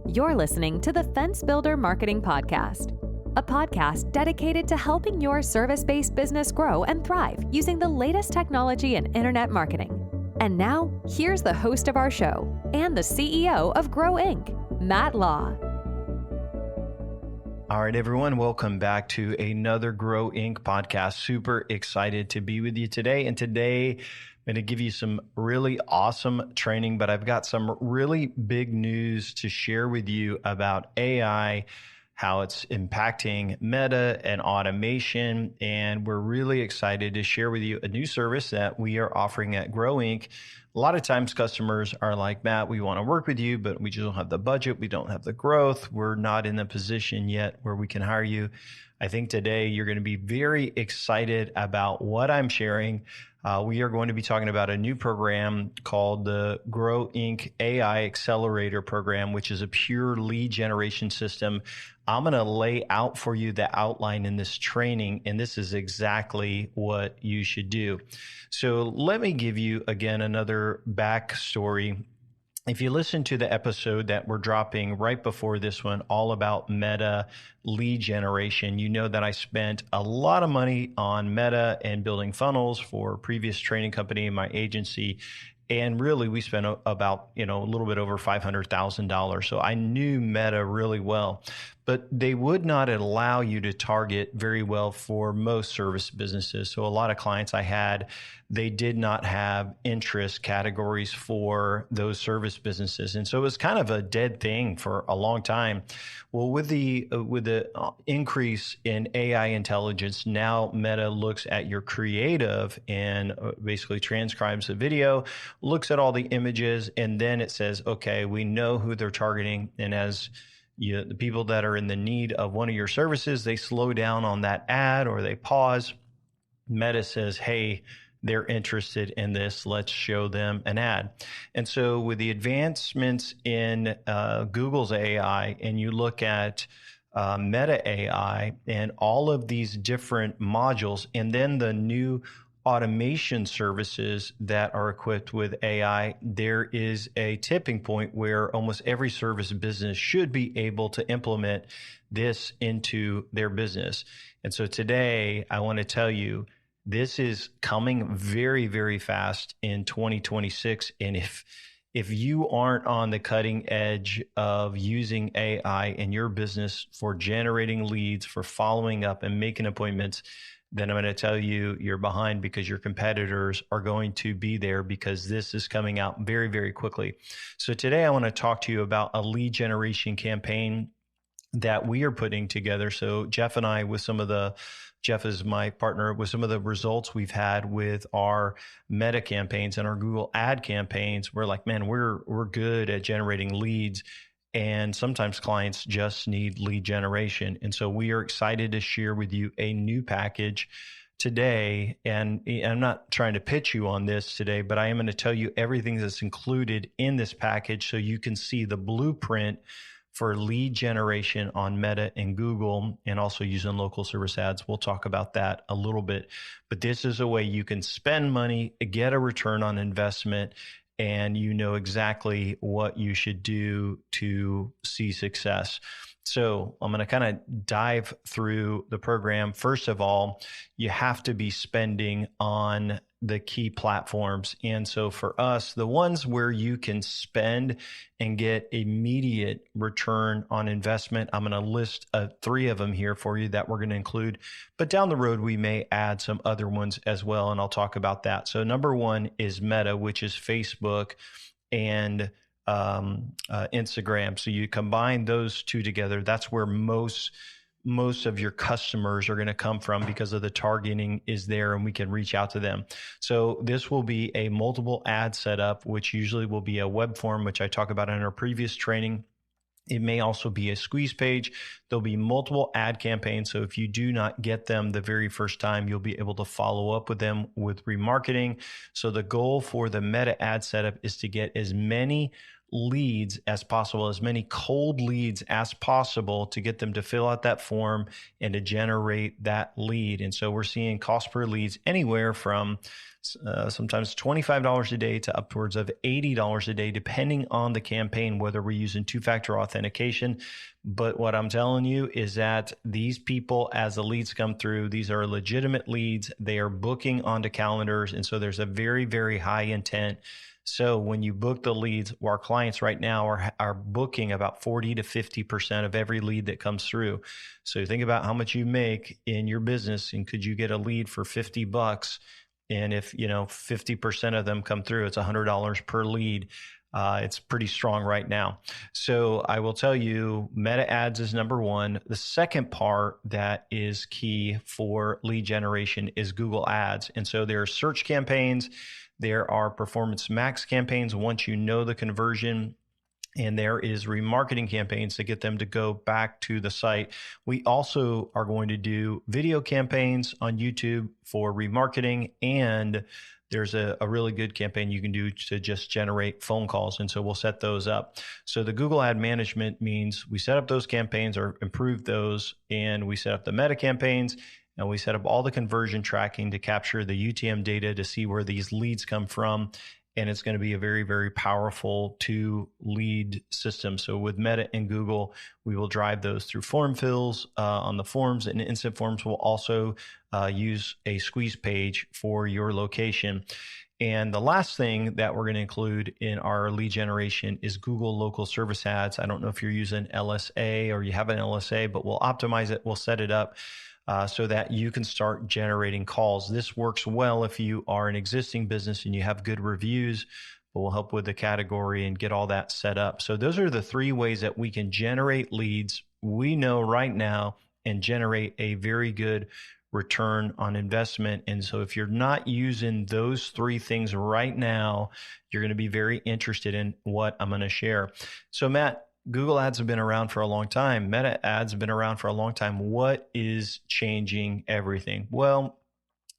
You're listening to the Fence Builder Marketing Podcast, a podcast dedicated to helping your service-based business grow and thrive using the latest technology in internet marketing. And now, here's the host of our show and the CEO of Grow Inc., Matt Law. All right, everyone, welcome back to another Grow Inc. podcast. Super excited to be with you today. And today, I'm going to give you some really awesome training, but I've got some really big news to share with you about AI, how it's impacting Meta and automation. And we're really excited to share with you a new service that we are offering at Grow Inc. A lot of times customers are like, Matt, we want to work with you, but we just don't have the budget. We don't have the growth. We're not in the position yet where we can hire you. I think today you're going to be very excited about what I'm sharing. We are going to be talking about a new program called the Grow Inc. AI Accelerator Program, which is a pure lead generation system. I'm going to lay out for you the outline in this training, and this is exactly what you should do. So let me give you, again, another backstory. If you listen to the episode that we're dropping right before this one, all about Meta lead generation, you know that I spent a lot of money on Meta and building funnels for a previous training company in my agency. And really, we spent about, a little bit over $500,000. So I knew Meta really well, but they would not allow you to target very well for most service businesses. So a lot of clients I had, they did not have interest categories for those service businesses. And so it was kind of a dead thing for a long time. Well, with the increase in AI intelligence, now Meta looks at your creative and basically transcribes the video, looks at all the images, and then it says, okay, we know who they're targeting. And as the people that are in the need of one of your services, they slow down on that ad or they pause. Meta says, hey, they're interested in this. Let's show them an ad. And so with the advancements in Google's AI, and you look at Meta AI and all of these different modules, and then the new automation services that are equipped with AI, there is a tipping point where almost every service business should be able to implement this into their business. And so today, I want to tell you, this is coming very, very fast in 2026. And if you aren't on the cutting edge of using AI in your business for generating leads, for following up and making appointments, then I'm going to tell you you're behind, because your competitors are going to be there, because this is coming out very, very quickly. So today I want to talk to you about a lead generation campaign that we are putting together. So Jeff and I, Jeff is my partner, with some of the results we've had with our Meta campaigns and our Google ad campaigns, we're like, man, we're good at generating leads. And sometimes clients just need lead generation. And so we are excited to share with you a new package today. And I'm not trying to pitch you on this today, but I am going to tell you everything that's included in this package so you can see the blueprint for lead generation on Meta and Google, and also using local service ads. We'll talk about that a little bit. But this is a way you can spend money, get a return on investment, and you know exactly what you should do to see success. So I'm going to kind of dive through the program. First of all, you have to be spending on the key platforms. And so for us, the ones where you can spend and get immediate return on investment, I'm going to list 3 of them here for you that we're going to include. But down the road, we may add some other ones as well, and I'll talk about that. So number 1 is Meta, which is Facebook and Instagram. So you combine those 2 together. That's where most of your customers are going to come from, because of the targeting is there and we can reach out to them. So this will be a multiple ad setup, which usually will be a web form, which I talk about in our previous training. It may also be a squeeze page. There'll be multiple ad campaigns. So if you do not get them the very first time, you'll be able to follow up with them with remarketing. So the goal for the Meta ad setup is to get as many leads as possible, as many cold leads as possible, to get them to fill out that form and to generate that lead. And so we're seeing cost per leads anywhere from sometimes $25 a day to upwards of $80 a day, depending on the campaign, whether we're using two-factor authentication. But what I'm telling you is that these people, as the leads come through, these are legitimate leads. They are booking onto calendars. And so there's a very, very high intent. So when you book the leads, our clients right now are booking about 40 to 50% of every lead that comes through. So think about how much you make in your business, and could you get a lead for $50? And if 50% of them come through, it's $100 per lead. It's pretty strong right now. So I will tell you, Meta Ads is number one. The second part that is key for lead generation is Google Ads. And so there are search campaigns. There are Performance Max campaigns once you know the conversion, and there is remarketing campaigns to get them to go back to the site. We also are going to do video campaigns on YouTube for remarketing, and there's a really good campaign you can do to just generate phone calls. And so we'll set those up. So the Google Ad Management means we set up those campaigns or improve those, and we set up the Meta campaigns, and we set up all the conversion tracking to capture the UTM data to see where these leads come from. And it's going to be a very, very powerful two-lead system. So with Meta and Google, we will drive those through form fills on the forms, and Instant Forms will also use a squeeze page for your location. And the last thing that we're going to include in our lead generation is Google Local Service Ads. I don't know if you're using LSA or you have an LSA, but we'll optimize it. We'll set it up so that you can start generating calls. This works well if you are an existing business and you have good reviews, but we'll help with the category and get all that set up. So those are the three ways that we can generate leads we know right now and generate a very good return on investment. And so if you're not using those three things right now, you're going to be very interested in what I'm going to share. So Matt, Google Ads have been around for a long time. Meta Ads have been around for a long time. What is changing everything? Well,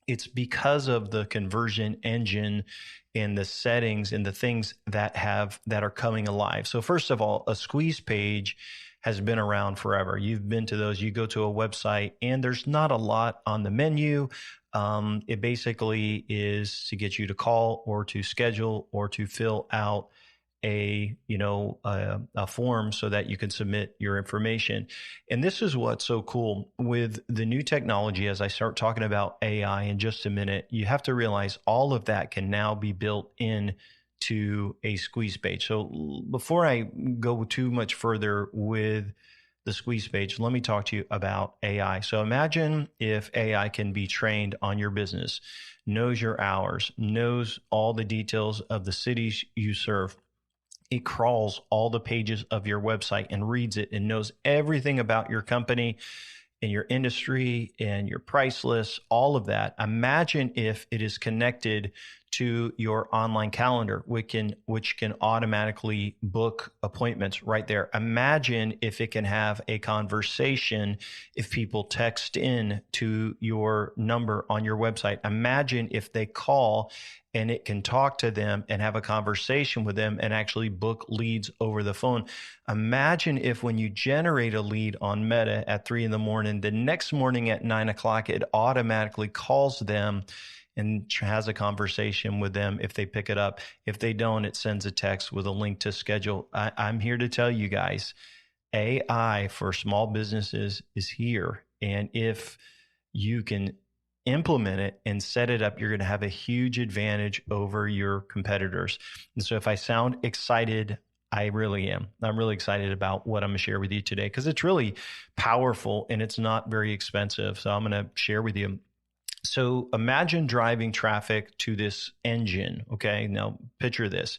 it's because of the conversion engine and the settings and the things that are coming alive. So first of all, a squeeze page has been around forever. You've been to those. You go to a website and there's not a lot on the menu. It basically is to get you to call or to schedule or to fill out a form so that you can submit your information. And this is what's so cool with the new technology. As I start talking about AI in just a minute, you have to realize all of that can now be built in to a squeeze page. So before I go too much further with the squeeze page, let me talk to you about AI. So imagine if AI can be trained on your business, knows your hours, knows all the details of the cities you serve. It crawls all the pages of your website and reads it and knows everything about your company and your industry and your price lists, all of that. Imagine if it is connected to your online calendar, which can automatically book appointments right there. Imagine if it can have a conversation if people text in to your number on your website. Imagine if they call and it can talk to them and have a conversation with them and actually book leads over the phone. Imagine if when you generate a lead on Meta at 3 a.m, the next morning at 9 o'clock, it automatically calls them and has a conversation with them if they pick it up. If they don't, it sends a text with a link to schedule. I'm here to tell you guys, AI for small businesses is here. And if you can implement it and set it up, you're going to have a huge advantage over your competitors. And so if I sound excited, I really am. I'm really excited about what I'm going to share with you today because it's really powerful and it's not very expensive. So I'm going to share with you. So imagine driving traffic to this engine. Okay. Now picture this.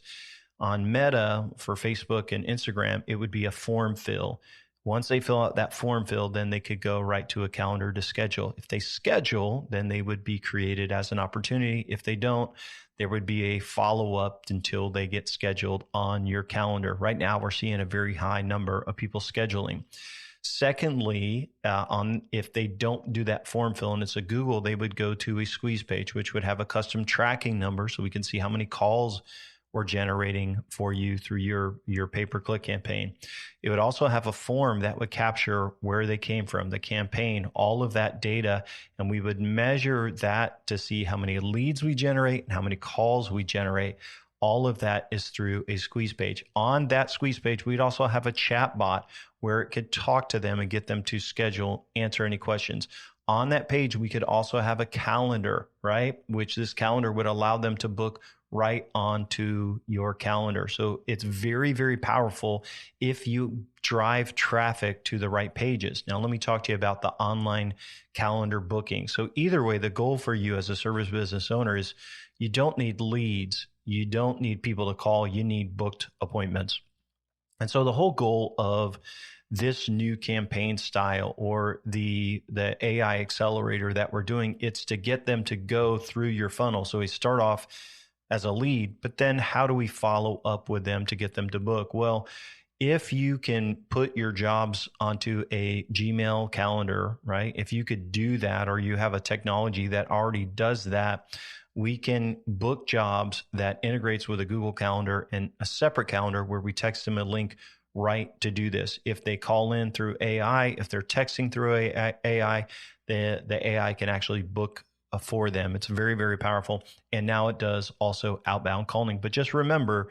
On Meta for Facebook and Instagram, it would be a form fill. Once they fill out that form fill, then they could go right to a calendar to schedule. If they schedule, then they would be created as an opportunity. If they don't, there would be a follow-up until they get scheduled on your calendar. Right now, we're seeing a very high number of people scheduling. Secondly, if they don't do that form fill and it's a Google, they would go to a squeeze page, which would have a custom tracking number so we can see how many calls or generating for you through your pay-per-click campaign. It would also have a form that would capture where they came from, the campaign, all of that data, and we would measure that to see how many leads we generate and how many calls we generate. All of that is through a squeeze page. On that squeeze page, we'd also have a chat bot where it could talk to them and get them to schedule, answer any questions. On that page, we could also have a calendar, right? Which this calendar would allow them to book right onto your calendar. So it's very, very powerful if you drive traffic to the right pages. Now, let me talk to you about the online calendar booking. So either way, the goal for you as a service business owner is you don't need leads. You don't need people to call. You need booked appointments. And so the whole goal of this new campaign style or the AI accelerator that we're doing, it's to get them to go through your funnel. So we start off as a lead, but then how do we follow up with them to get them to book? Well, if you can put your jobs onto a Gmail calendar, right? If you could do that, or you have a technology that already does that, we can book jobs that integrates with a Google Calendar and a separate calendar where we text them a link right to do this. If they call in through AI, if they're texting through AI, the AI can actually book for them. It's very, very powerful. And now it does also outbound calling. But just remember,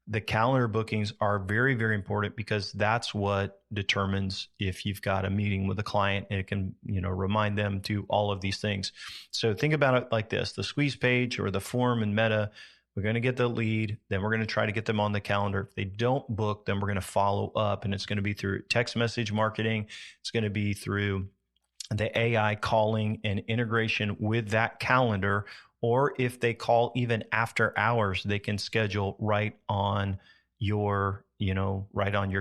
the calendar bookings are very, very important because that's what determines if you've got a meeting with a client, and it can, remind them to all of these things. So think about it like this: the squeeze page or the form in Meta, we're going to get the lead, then we're going to try to get them on the calendar. If they don't book, then we're going to follow up, and it's going to be through text message marketing. It's going to be through the AI calling and integration with that calendar. Or if they call even after hours, they can schedule right on your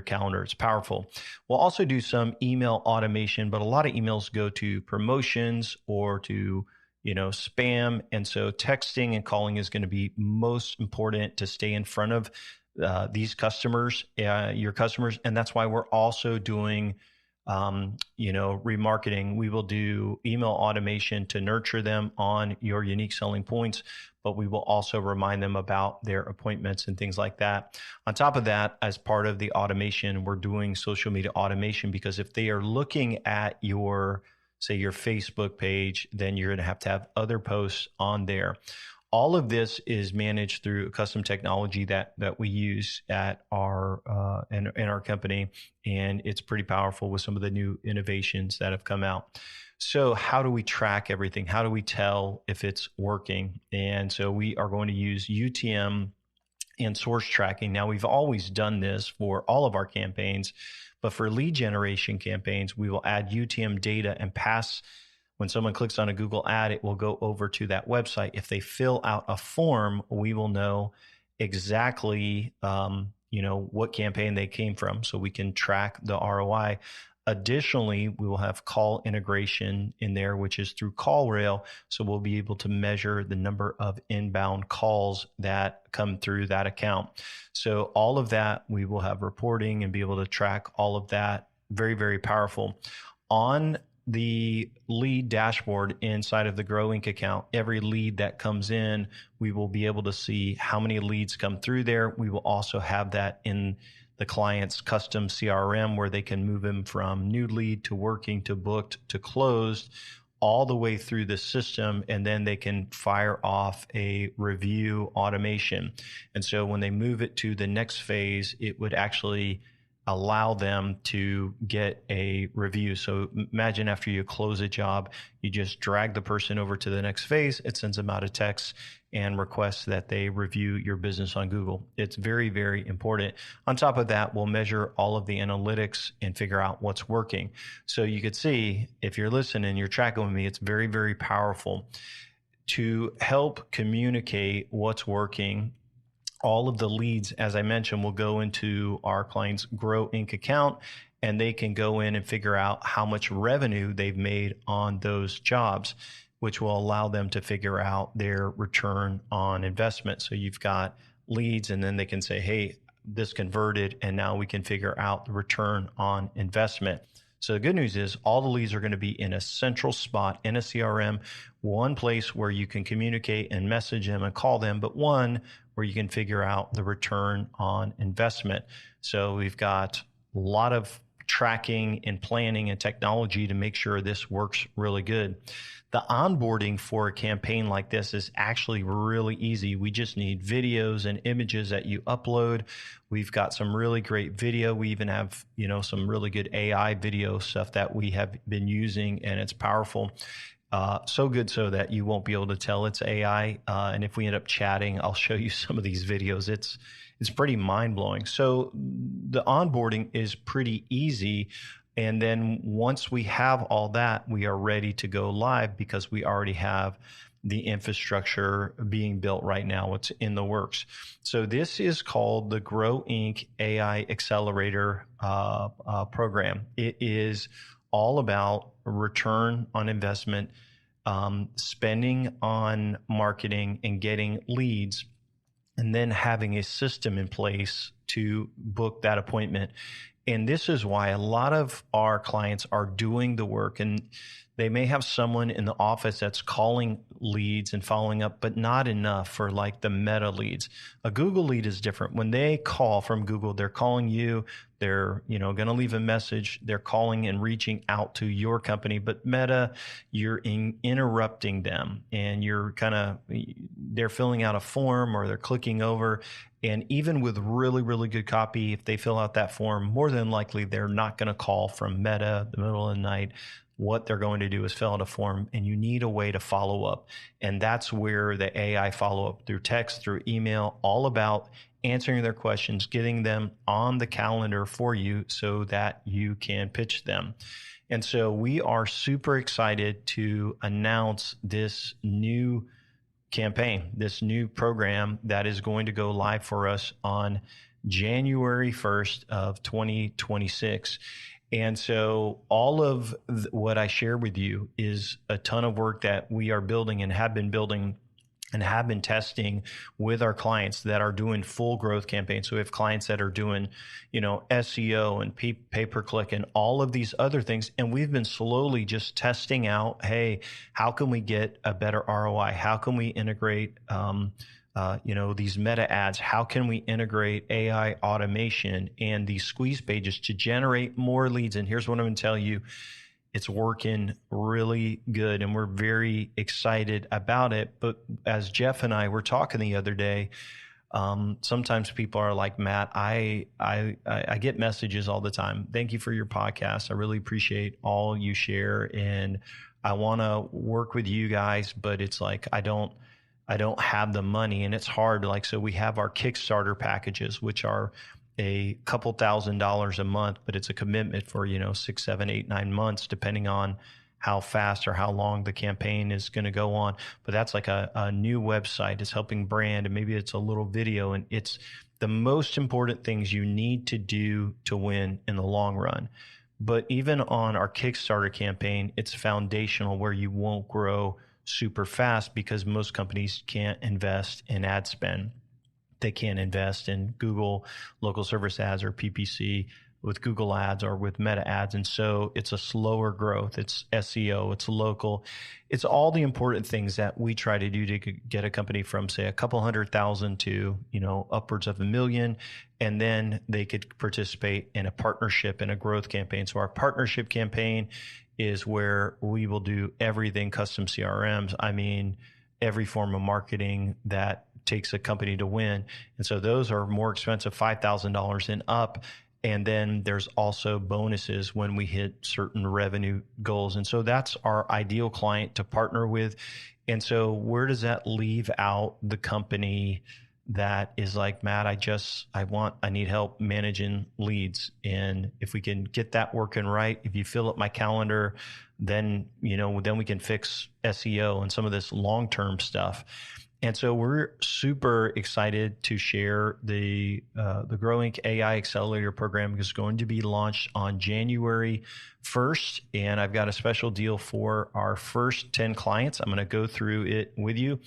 calendar. It's powerful. We'll also do some email automation, but a lot of emails go to promotions or to spam. And so texting and calling is going to be most important to stay in front of these customers, your customers. And that's why we're also doing remarketing. We will do email automation to nurture them on your unique selling points, but we will also remind them about their appointments and things like that. On top of that, as part of the automation, we're doing social media automation, because if they are looking at your Facebook page, then you're going to have other posts on there. All of this is managed through custom technology that we use at our in our company, and it's pretty powerful with some of the new innovations that have come out. So how do we track everything? How do we tell if it's working? And so we are going to use UTM and source tracking. Now, we've always done this for all of our campaigns, but for lead generation campaigns, we will add UTM data and pass. When someone clicks on a Google ad, it will go over to that website. If they fill out a form, we will know exactly, what campaign they came from, so we can track the ROI. Additionally, we will have call integration in there, which is through CallRail. So we'll be able to measure the number of inbound calls that come through that account. So all of that, we will have reporting and be able to track all of that. Very, very powerful. On the lead dashboard inside of the Grow Inc. account, every lead that comes in, we will be able to see how many leads come through there. We will also have that in the client's custom CRM, where they can move them from new lead to working to booked to closed, all the way through the system, and then they can fire off a review automation. And so when they move it to the next phase, it would actually allow them to get a review. So imagine after you close a job, you just drag the person over to the next phase. It sends them out a text and requests that they review your business on Google. It's very, very important. On top of that, we'll measure all of the analytics and figure out what's working. So you could see, if you're listening, you're tracking with me, it's very, very powerful to help communicate what's working. All of the leads, as I mentioned, will go into our client's Grow Inc. account, and they can go in and figure out how much revenue they've made on those jobs, which will allow them to figure out their return on investment. So you've got leads, and then they can say, hey, this converted, and now we can figure out the return on investment. So the good news is all the leads are going to be in a central spot in a CRM, one place where you can communicate and message them and call them, but one where you can figure out the return on investment. So we've got a lot of tracking and planning and technology to make sure this works really good. The onboarding for a campaign like this is actually really easy. We just need videos and images that you upload. We've got some really great video. We even have, some really good AI video stuff that we have been using, and it's powerful. So good so that you won't be able to tell it's AI. And if we end up chatting, I'll show you some of these videos. It's pretty mind-blowing. So the onboarding is pretty easy. And then once we have all that, we are ready to go live because we already have the infrastructure being built right now. It's in the works. So this is called the Grow Inc. AI Accelerator program. It is all about return on investment, spending on marketing and getting leads, and then having a system in place to book that appointment. And this is why a lot of our clients are doing the work, and they may have someone in the office that's calling leads and following up, but not enough for like the Meta leads. A Google lead is different. When they call from Google, they're calling you, they're, going to leave a message, they're calling and reaching out to your company. But Meta, you're interrupting them, and they're filling out a form or they're clicking over. And even with really, really good copy, if they fill out that form, more than likely, they're not going to call from Meta the middle of the night. What they're going to do is fill out a form, and you need a way to follow up. And that's where the AI follow up through text, through email, all about answering their questions, getting them on the calendar for you so that you can pitch them. And so we are super excited to announce this new campaign, this new program that is going to go live for us on January 1st of 2026. And so all of what I share with you is a ton of work that we are building and have been building and have been testing with our clients that are doing full growth campaigns. So we have clients that are doing, SEO and pay-per-click and all of these other things. And we've been slowly just testing out, hey, how can we get a better ROI? How can we integrate, these meta ads? How can we integrate AI automation and these squeeze pages to generate more leads? And here's what I'm going to tell you. It's working really good, and we're very excited about it. But as Jeff and I were talking the other day, sometimes people are like, Matt, I get messages all the time. Thank you for your podcast. I really appreciate all you share, and I want to work with you guys, but it's like I don't have the money, and it's hard. So we have our Kickstarter packages, which are a couple $1,000s a month, but it's a commitment for, 6, 7, 8, 9 months, depending on how fast or how long the campaign is going to go on. But that's like a new website. It's helping brand, and maybe it's a little video, and it's the most important things you need to do to win in the long run. But even on our Kickstarter campaign, it's foundational, where you won't grow super fast because most companies can't invest in ad spend. They can't invest in Google local service ads or PPC with Google ads or with Meta ads. And so it's a slower growth. It's SEO, it's local. It's all the important things that we try to do to get a company from, say, a couple 100,000 to, upwards of $1 million. And then they could participate in a partnership and a growth campaign. So our partnership campaign is where we will do everything custom CRMs. I mean, every form of marketing that takes a company to win. And so those are more expensive, $5,000 and up. And then there's also bonuses when we hit certain revenue goals. And so that's our ideal client to partner with. And so where does that leave out the company that is like, Matt, I need help managing leads. And if we can get that working right, if you fill up my calendar, then we can fix SEO and some of this long-term stuff. And so we're super excited to share the Grow Inc. AI Accelerator program, is going to be launched on January 1st. And I've got a special deal for our first 10 clients. I'm going to go through it with you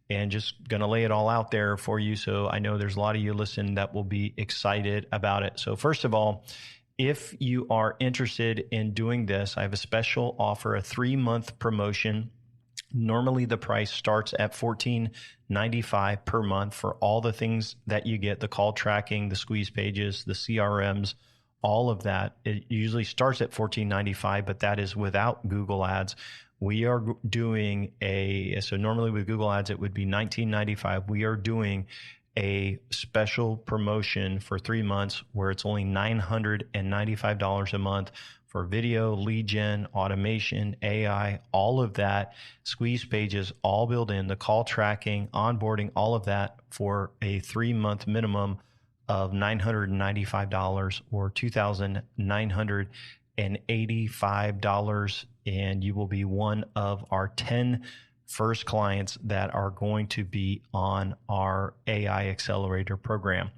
and just going to lay it all out there for you. So I know there's a lot of you listening that will be excited about it. So first of all, if you are interested in doing this, I have a special offer, a 3-month promotion. Normally the price starts at $14.95 per month for all the things that you get, the call tracking, the squeeze pages, the CRMs, all of that. It usually starts at $14.95, but that is without Google Ads. We are doing so normally with Google Ads, it would be $19.95. We are doing a special promotion for 3 months where it's only $995 a month for video, lead gen, automation, AI, all of that, squeeze pages, all built in, the call tracking, onboarding, all of that for a 3-month minimum of $995 or $2,985. And you will be one of our 10 first clients that are going to be on our AI Accelerator program.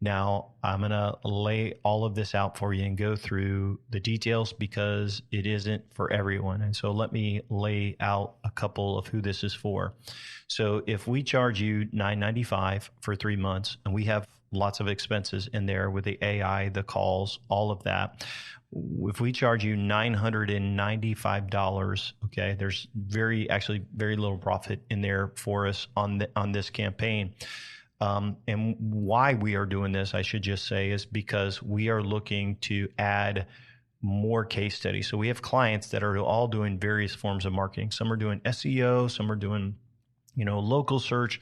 Now, I'm going to lay all of this out for you and go through the details because it isn't for everyone. And so let me lay out a couple of who this is for. So if we charge you $995 for 3 months, and we have lots of expenses in there with the AI, the calls, all of that. If we charge you $995, okay, there's very little profit in there for us on this campaign. And why we are doing this, I should just say, is because we are looking to add more case studies. So we have clients that are all doing various forms of marketing. Some are doing SEO, some are doing, local search,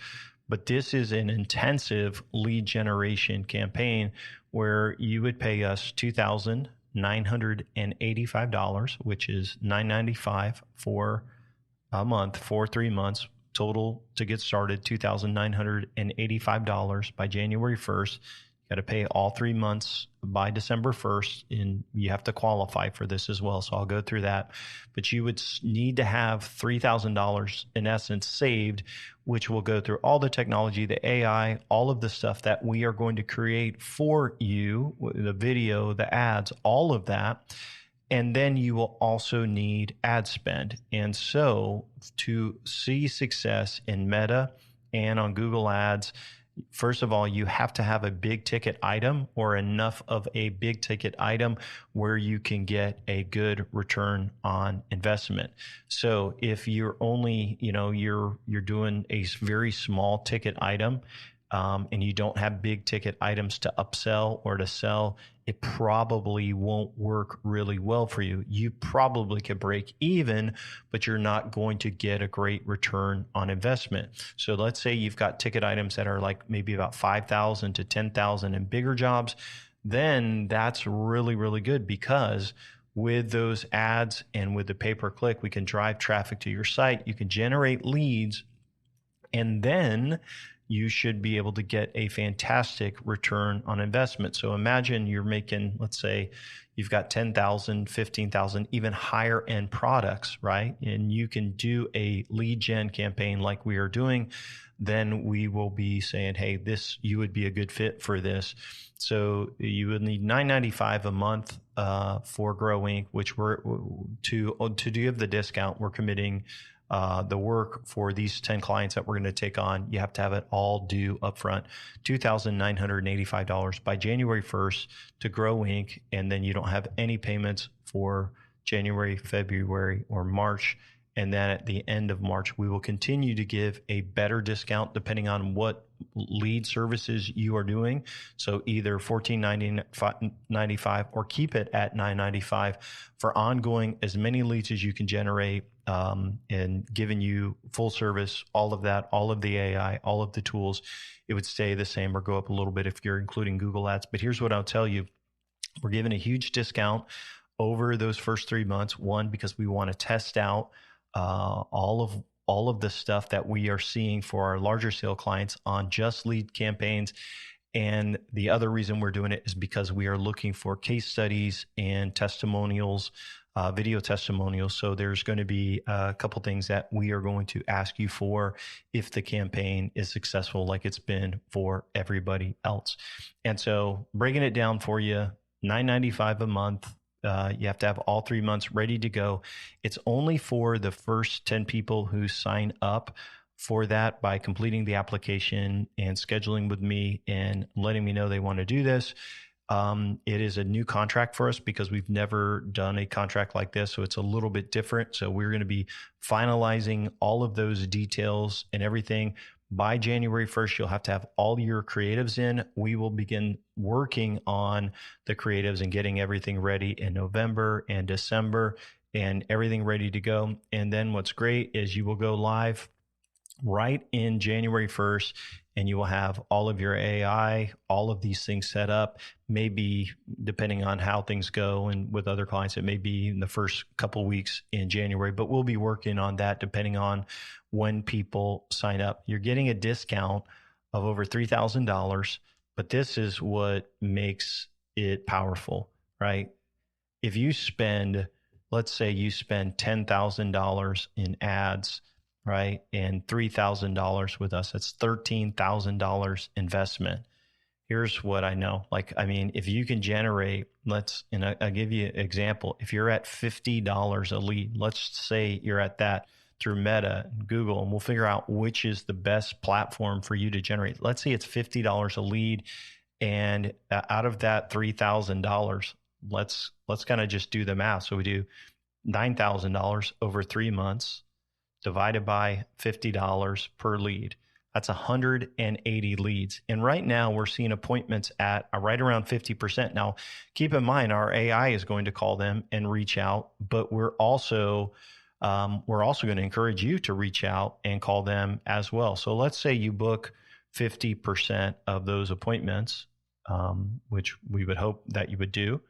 but this is an intensive lead generation campaign where you would pay us $2,985, which is $995 for a month for 3 months. Total to get started, $2,985 by January 1st. You got to pay all 3 months by December 1st, and you have to qualify for this as well. So I'll go through that. But you would need to have $3,000 in essence saved, which will go through all the technology, the AI, all of the stuff that we are going to create for you, the video, the ads, all of that. And then you will also need ad spend. And so to see success in Meta and on Google Ads, first of all, you have to have a big ticket item or enough of a big ticket item where you can get a good return on investment. So if you're only, you're doing a very small ticket item, and you don't have big ticket items to upsell or to sell, it probably won't work really well for you. You probably could break even, but you're not going to get a great return on investment. So let's say you've got ticket items that are like maybe about 5,000 to 10,000 and bigger jobs, then that's really, really good because with those ads and with the pay-per-click, we can drive traffic to your site. You can generate leads, and then you should be able to get a fantastic return on investment. So imagine you're making, let's say you've got 10,000, 15,000, even higher end products, right? And you can do a lead gen campaign like we are doing. Then we will be saying, hey, you would be a good fit for this. So you would need $995 a month for Grow Inc., which we're to give the discount, we're committing the work for these 10 clients that we're going to take on. You have to have it all due upfront, $2,985 by January 1st to Grow Inc. And then you don't have any payments for January, February, or March. And then at the end of March, we will continue to give a better discount depending on what lead services you are doing. So either $14.95 or keep it at $9.95 for ongoing as many leads as you can generate, and giving you full service, all of that, all of the AI, all of the tools. It would stay the same or go up a little bit if you're including Google Ads. But here's what I'll tell you. We're giving a huge discount over those first 3 months. One, because we want to test out all of the stuff that we are seeing for our larger scale clients on just lead campaigns. And the other reason we're doing it is because we are looking for case studies and testimonials, video testimonials. So there's going to be a couple things that we are going to ask you for if the campaign is successful, like it's been for everybody else. And so breaking it down for you, $9.95 a month. You have to have all 3 months ready to go. It's only for the first 10 people who sign up for that by completing the application and scheduling with me and letting me know they want to do this. It is a new contract for us because we've never done a contract like this. So it's a little bit different. So we're going to be finalizing all of those details and everything. By January 1st, you'll have to have all your creatives in. We will begin working on the creatives and getting everything ready in November and December and everything ready to go. And then what's great is you will go live right in January 1st, and you will have all of your AI, all of these things set up. Maybe depending on how things go and with other clients, it may be in the first couple of weeks in January, but we'll be working on that depending on when people sign up. You're getting a discount of over $3,000, but this is what makes it powerful, right? If you spend, let's say you spend $10,000 in ads, right, and $3,000 with us, that's $13,000 investment. Here's what I know. If you can generate, I'll give you an example. If you're at $50 a lead, let's say you're at that through Meta, Google, and we'll figure out which is the best platform for you to generate. Let's say it's $50 a lead, and out of that $3,000, let's kind of just do the math. So we do $9,000 over 3 months divided by $50 per lead. That's 180 leads. And right now we're seeing appointments at right around 50%. Now, keep in mind, our AI is going to call them and reach out, but we're also going to encourage you to reach out and call them as well. So let's say you book 50% of those appointments, which we would hope that you would do.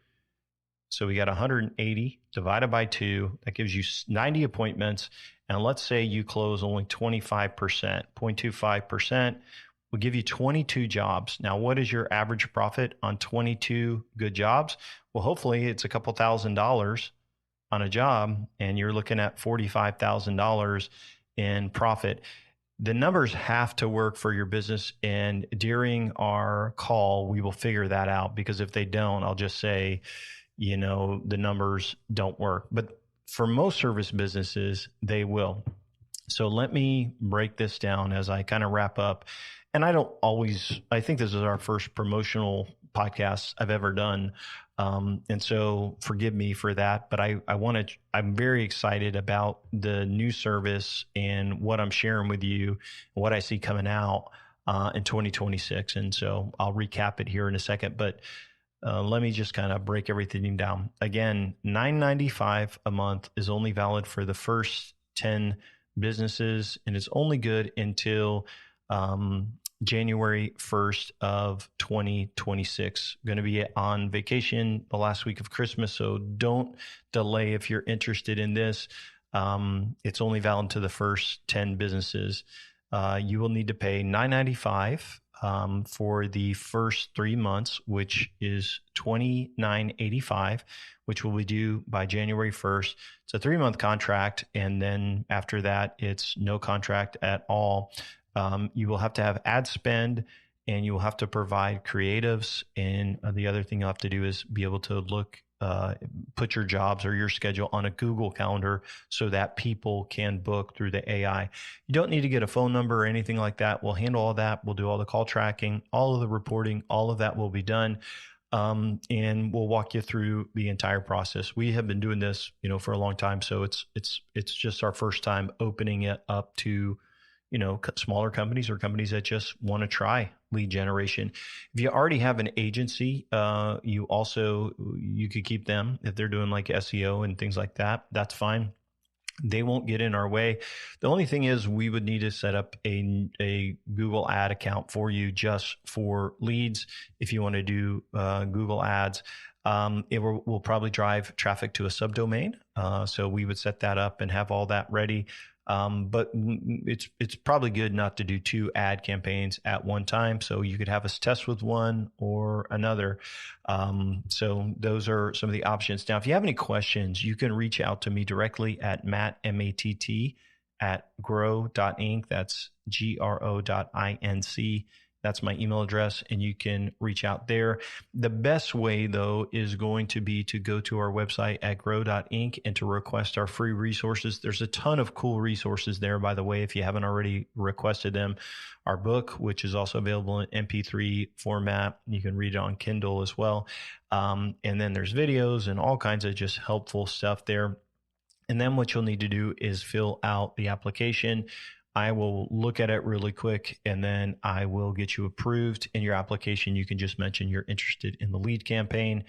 So we got 180 divided by 2. That gives you 90 appointments. And let's say you close only 25%, 0.25%. We'll give you 22 jobs. Now, what is your average profit on 22 good jobs? Well, hopefully it's a couple $1,000s on a job, and you're looking at $45,000 in profit. The numbers have to work for your business. And during our call, we will figure that out, because if they don't, I'll just say, the numbers don't work. But for most service businesses, they will. So let me break this down as I kind of wrap up. And I think this is our first promotional podcast I've ever done. And so forgive me for that, but I'm very excited about the new service and what I'm sharing with you and what I see coming out in 2026. And so I'll recap it here in a second, but let me just kind of break everything down. Again, $9.95 a month is only valid for the first 10 businesses, and it's only good until January 1st of 2026. Going to be on vacation the last week of Christmas, so don't delay if you're interested in this. It's only valid to the first 10 businesses. You will need to pay $9.95 for the first 3 months, which is $29.85, which will be due by January 1st. It's a 3-month contract, and then after that, it's no contract at all. You will have to have ad spend, and you will have to provide creatives. And the other thing you'll have to do is be able to put your jobs or your schedule on a Google Calendar so that people can book through the AI. You don't need to get a phone number or anything like that. We'll handle all that. We'll do all the call tracking, all of the reporting, all of that will be done. And we'll walk you through the entire process. We have been doing this, for a long time. So it's just our first time opening it up to, smaller companies or companies that just want to try lead generation. If you already have an agency, you could keep them if they're doing like SEO and things like that. That's fine. They won't get in our way. The only thing is we would need to set up a Google ad account for you just for leads. If you want to do Google ads, it will probably drive traffic to a subdomain. So we would set that up and have all that ready. But it's probably good not to do 2 ad campaigns at one time. So you could have us test with one or another. So those are some of the options. Now, if you have any questions, you can reach out to me directly at Matt, MATT, @grow.inc. That's GRO.INC. That's my email address, and you can reach out there. The best way, though, is going to be to go to our website at grow.inc and to request our free resources. There's a ton of cool resources there, by the way, if you haven't already requested them. Our book, which is also available in MP3 format. You can read it on Kindle as well. And then there's videos and all kinds of just helpful stuff there. And then what you'll need to do is fill out the application. I will look at it really quick, and then I will get you approved. In your application, you can just mention you're interested in the lead campaign,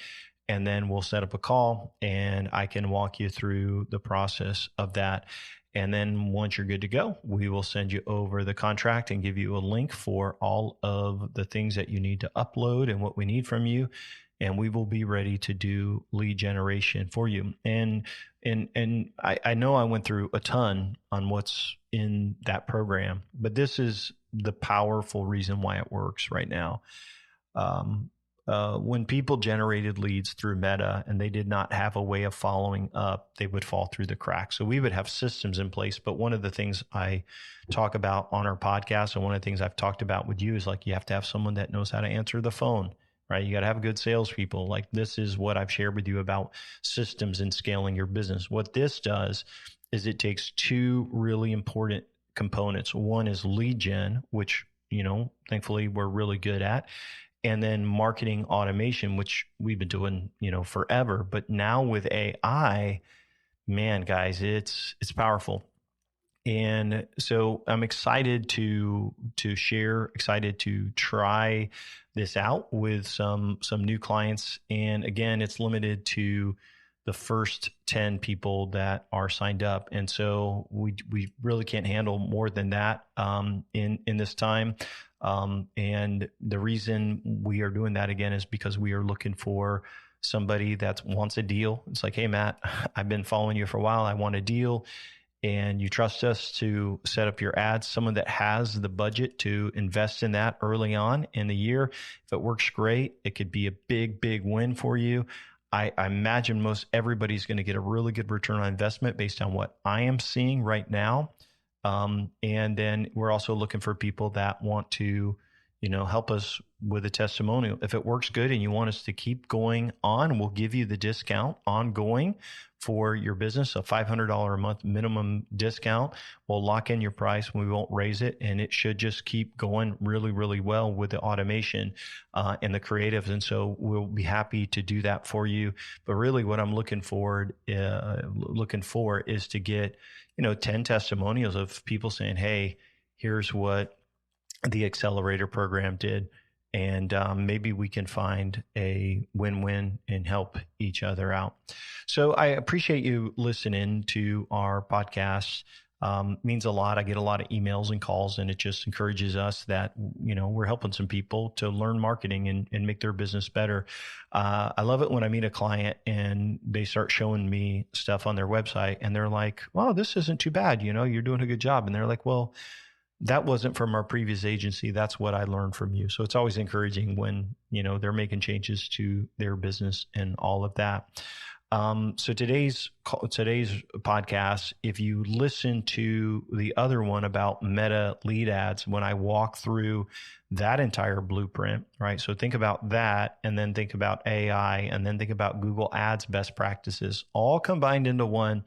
and then we'll set up a call, and I can walk you through the process of that. And then once you're good to go, we will send you over the contract and give you a link for all of the things that you need to upload and what we need from you. And we will be ready to do lead generation for you. And I know I went through a ton on what's in that program, but this is the powerful reason why it works right now. When people generated leads through Meta and they did not have a way of following up, they would fall through the cracks. So we would have systems in place. But one of the things I talk about on our podcast, and one of the things I've talked about with you, is like you have to have someone that knows how to answer the phone. Right? You got to have good salespeople. Like, this is what I've shared with you about systems and scaling your business. What this does is it takes two really important components. One is lead gen, which, thankfully we're really good at. And then marketing automation, which we've been doing, forever. But now with AI, man, guys, it's powerful. And so I'm excited to share, excited to try this out with some new clients. And again, it's limited to the first 10 people that are signed up. And so we really can't handle more than that in this time. And the reason we are doing that again is because we are looking for somebody that wants a deal. It's like, hey, Matt, I've been following you for a while. I want a deal. And you trust us to set up your ads, someone that has the budget to invest in that early on in the year. If it works great, it could be a big, big win for you. I imagine most everybody's going to get a really good return on investment based on what I am seeing right now. And then we're also looking for people that want to, help us with a testimonial. If it works good and you want us to keep going on, we'll give you the discount ongoing for your business, a $500 a month minimum discount. We'll lock in your price. We won't raise it. And it should just keep going really, really well with the automation and the creatives. And so we'll be happy to do that for you. But really what I'm looking for is to get, 10 testimonials of people saying, hey, here's what the accelerator program did. And maybe we can find a win-win and help each other out. So I appreciate you listening to our podcast. Means a lot. I get a lot of emails and calls, and it just encourages us that, we're helping some people to learn marketing and make their business better. I love it when I meet a client and they start showing me stuff on their website and they're like, well, this isn't too bad. You're doing a good job. And they're like, well, that wasn't from our previous agency. That's what I learned from you. So it's always encouraging when, they're making changes to their business and all of that. So today's podcast, if you listen to the other one about Meta lead ads, when I walk through that entire blueprint, right? So think about that, and then think about AI, and then think about Google Ads best practices, all combined into one.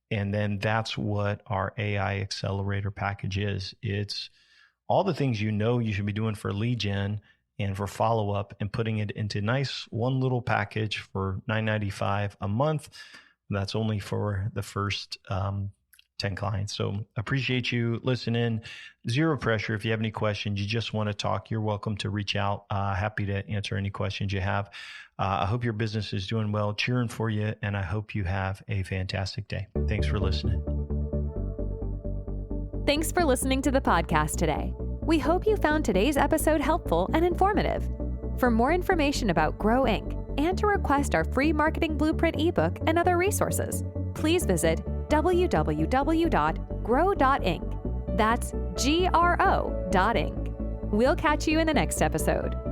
And then that's what our AI accelerator package is. It's all the things you should be doing for lead gen and for follow-up, and putting it into nice one little package for $9.95 a month. That's only for the first 10 clients. So appreciate you listening. Zero pressure. If you have any questions, you just want to talk, you're welcome to reach out. Happy to answer any questions you have. I hope your business is doing well, cheering for you, and I hope you have a fantastic day. Thanks for listening. Thanks for listening to the podcast today. We hope you found today's episode helpful and informative. For more information about Grow Inc. and to request our free marketing blueprint ebook and other resources, please visit www.grow.inc. That's GRO.inc. We'll catch you in the next episode.